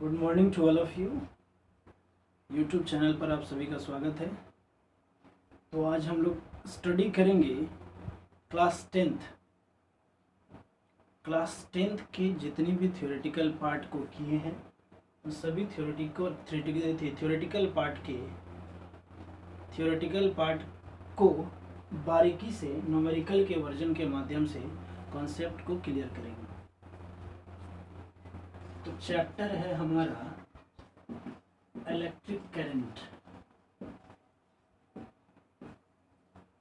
Good morning to all of you. YouTube channel पर आप सभी का स्वागत है। तो आज हम लोग स्टडी करेंगे क्लास टेंथ के जितनी भी थ्योरेटिकल पार्ट को किए हैं उन सभी थ्योरेटिकल पार्ट को बारीकी से न्यूमेरिकल के वर्जन के माध्यम से कॉन्सेप्ट को क्लियर करेंगे। तो चैप्टर है हमारा इलेक्ट्रिक करंट।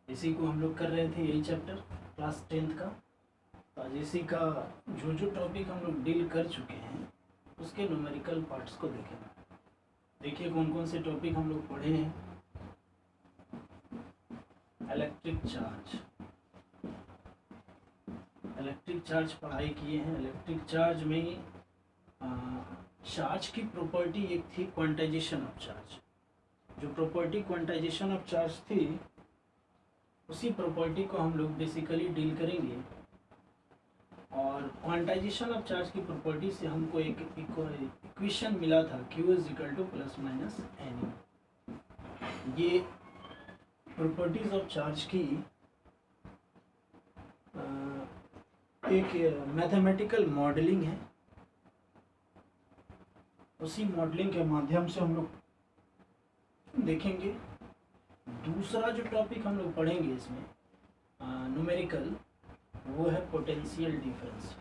इसी को हम लोग कर रहे थे, यही चैप्टर क्लास टेंथ का। तो आज इसी का जो टॉपिक हम लोग डील कर चुके हैं उसके न्यूमेरिकल पार्ट्स को देखेंगे। देखिए कौन कौन से टॉपिक हम लोग पढ़े हैं। इलेक्ट्रिक चार्ज पढ़ाई किए हैं। इलेक्ट्रिक चार्ज में चार्ज की प्रॉपर्टी एक थी क्वांटाइजेशन ऑफ चार्ज। जो प्रॉपर्टी क्वांटाइजेशन ऑफ चार्ज थी उसी प्रॉपर्टी को हम लोग बेसिकली डील करेंगे। और क्वांटाइजेशन ऑफ चार्ज की प्रॉपर्टी से हमको एक इक्वेशन मिला था Q is equal to plus minus N. ये प्रॉपर्टीज ऑफ चार्ज की एक मैथमेटिकल मॉडलिंग है। उसी मॉडलिंग के माध्यम से हम लोग देखेंगे। दूसरा जो टॉपिक हम लोग पढ़ेंगे इसमें न्यूमेरिकल, वो है पोटेंशियल डिफरेंस।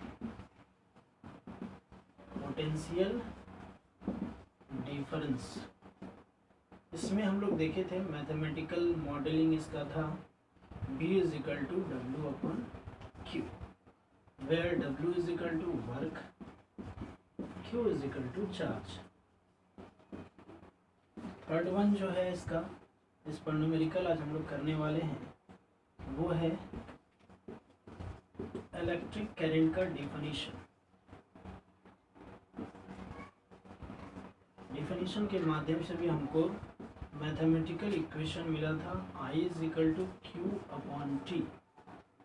इसमें हम लोग देखे थे मैथमेटिकल मॉडलिंग इसका था B is equal to W upon Q, where W is equal to work, Q is equal to charge. Third one जो है इसका, इस पर न्यूमेरिकल आज हम लोग करने वाले हैं, वो है इलेक्ट्रिक करंट का डिफिनीशन के माध्यम से भी हमको मैथमेटिकल इक्वेशन मिला था I is equal to Q upon T,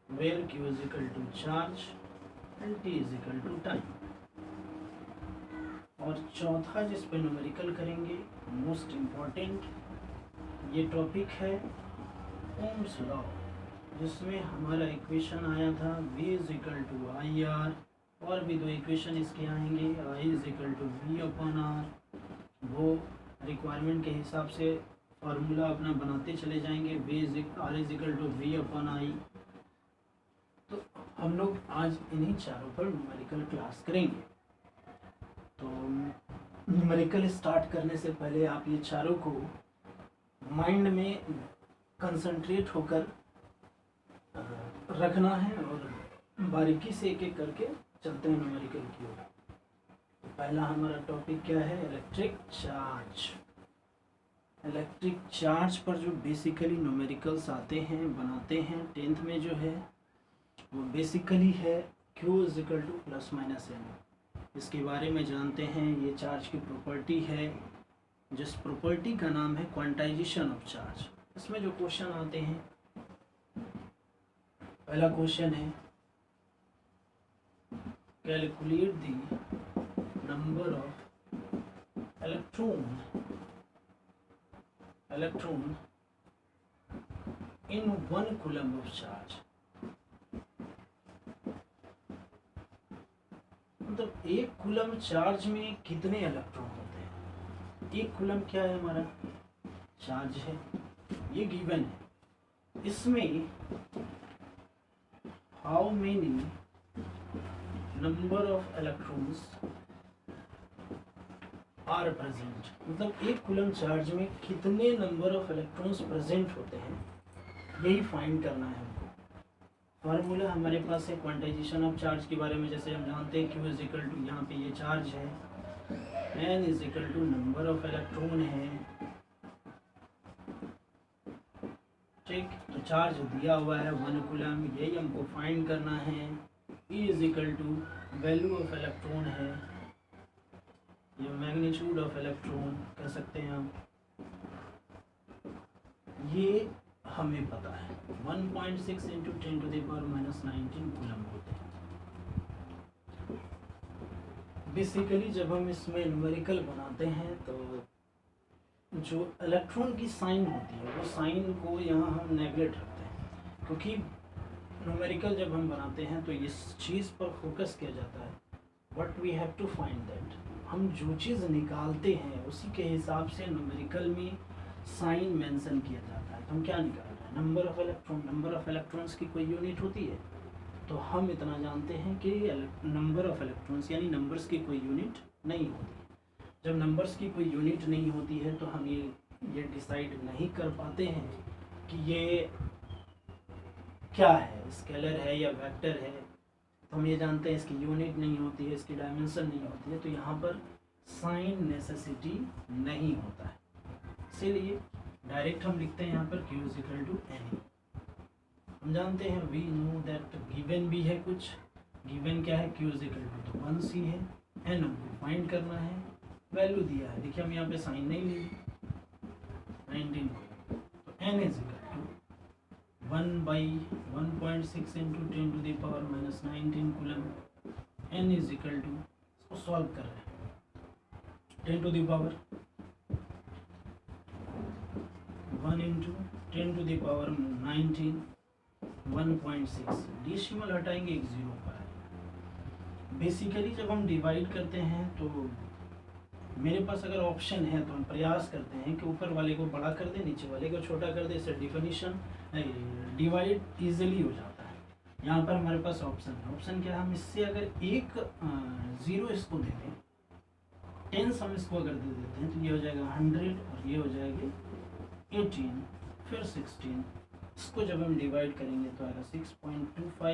where Q is equal to charge and T is equal to time. और चौथा जिस पे न्यूमेरिकल करेंगे, मोस्ट इम्पॉर्टेंट ये टॉपिक है ओम्स लॉ, जिसमें हमारा इक्वेशन आया था V is equal to I R, और भी दो इक्वेशन इसके आएंगे I is equal to V upon R. वो रिक्वायरमेंट के हिसाब से फार्मूला अपना बनाते चले जाएंगे। R is equal to V upon I. तो हम लोग आज इन्हीं चारों पर न्यूमेरिकल क्लास करेंगे। तो न्यूमेरिकल स्टार्ट करने से पहले आप ये चारों को माइंड में कंसंट्रेट होकर रखना है और बारीकी से एक एक करके चलते हैं न्यूमेरिकल की ओर। तो पहला हमारा टॉपिक क्या है? इलेक्ट्रिक चार्ज पर जो बेसिकली न्यूमेरिकल्स आते हैं, बनाते हैं टेंथ में, जो है वो बेसिकली है Q is equal to plus minus N. इसके बारे में जानते हैं। ये चार्ज की प्रॉपर्टी है, जिस प्रॉपर्टी का नाम है क्वांटाइजेशन ऑफ चार्ज। इसमें जो क्वेश्चन आते हैं, पहला क्वेश्चन है calculate the number of electron in 1 coulomb of charge. मतलब 1 कूलम चार्ज में कितने इलेक्ट्रॉन होते हैं? 1 कूलम क्या है? हमारा चार्ज है, ये गिवन है। इसमें how many number of electrons are present, मतलब 1 कूलम चार्ज में कितने नंबर ऑफ इलेक्ट्रॉन्स प्रेजेंट होते हैं, यही फाइंड करना है हमको। फार्मूला हमारे पास है क्वांटाइजेशन ऑफ चार्ज के बारे में, जैसे हम जानते हैं Q इज इक्वल टू, यहाँ पे ये चार्ज है, N is equal to number of electron है, ठीक। तो चार्ज दिया हुआ है 1 कूलम, यही हमको फाइंड करना है। E is equal to value of electron है, ये मैग्नीट्यूड ऑफ इलेक्ट्रॉन कह सकते हैं हम, ये हमें पता है। 1.6 इंटू 10⁻⁻19 कूलम होते हैं। बेसिकली जब हम इसमें न्यूमेरिकल बनाते हैं तो जो इलेक्ट्रॉन की साइन होती है वो साइन को यहाँ हम नेगलेक्ट रखते हैं, क्योंकि न्यूमेरिकल जब हम बनाते हैं तो इस चीज़ पर फोकस किया जाता है what we have to find that. हम जो चीज़ निकालते हैं उसी के हिसाब से न्यूमेरिकल में साइन मेंशन किया जाता है। तो हम क्या निकाल रहे हैं, number of electron. Number of electrons की कोई यूनिट होती है, तो हम इतना जानते हैं कि नंबर ऑफ इलेक्ट्रॉन्स यानी नंबर्स की कोई यूनिट नहीं होती। जब नंबर्स की कोई यूनिट नहीं होती है तो हम ये डिसाइड नहीं कर पाते हैं कि ये क्या है, स्केलर है या वेक्टर है। तो हम ये जानते हैं इसकी यूनिट नहीं होती है, इसकी डायमेंशन नहीं होती है, तो यहाँ पर साइन नेसेसिटी नहीं होता है। इसीलिए डायरेक्ट हम लिखते हैं यहाँ पर Q is equal to N. हम जानते हैं वी नो दैट गिवन भी है कुछ, गिवन क्या है Q इज इक्वल टू तो 1 C है, एन हमको फाइंड करना है, वैल्यू दिया है। देखिए हम यहाँ पे साइन नहीं ली 19 को, तो N is equal to 1/1.6 into 10 to the power minus 19 coulomb. N is equal to, इसको सॉल्व कर रहे हैं, 10 to the power 1 into 10 to the power 19 1.6, decimal हटाएंगे एक जीरो पर आएगा। बेसिकली जब हम डिवाइड करते हैं तो मेरे पास अगर ऑप्शन है तो हम प्रयास करते हैं कि ऊपर वाले को बड़ा कर दें, नीचे वाले को छोटा कर दें, इससे डिफिनीशन डिवाइड इजीली हो जाता है। यहाँ पर हमारे पास ऑप्शन है, ऑप्शन क्या है, हम इससे अगर एक ज़ीरो इसको दे दें, 10 हम इसको अगर दे देते हैं तो ये हो जाएगा 100 और ये हो जाएगा 18 फिर 16। इसको जब हम डिवाइड करेंगे तो आएगा 6.25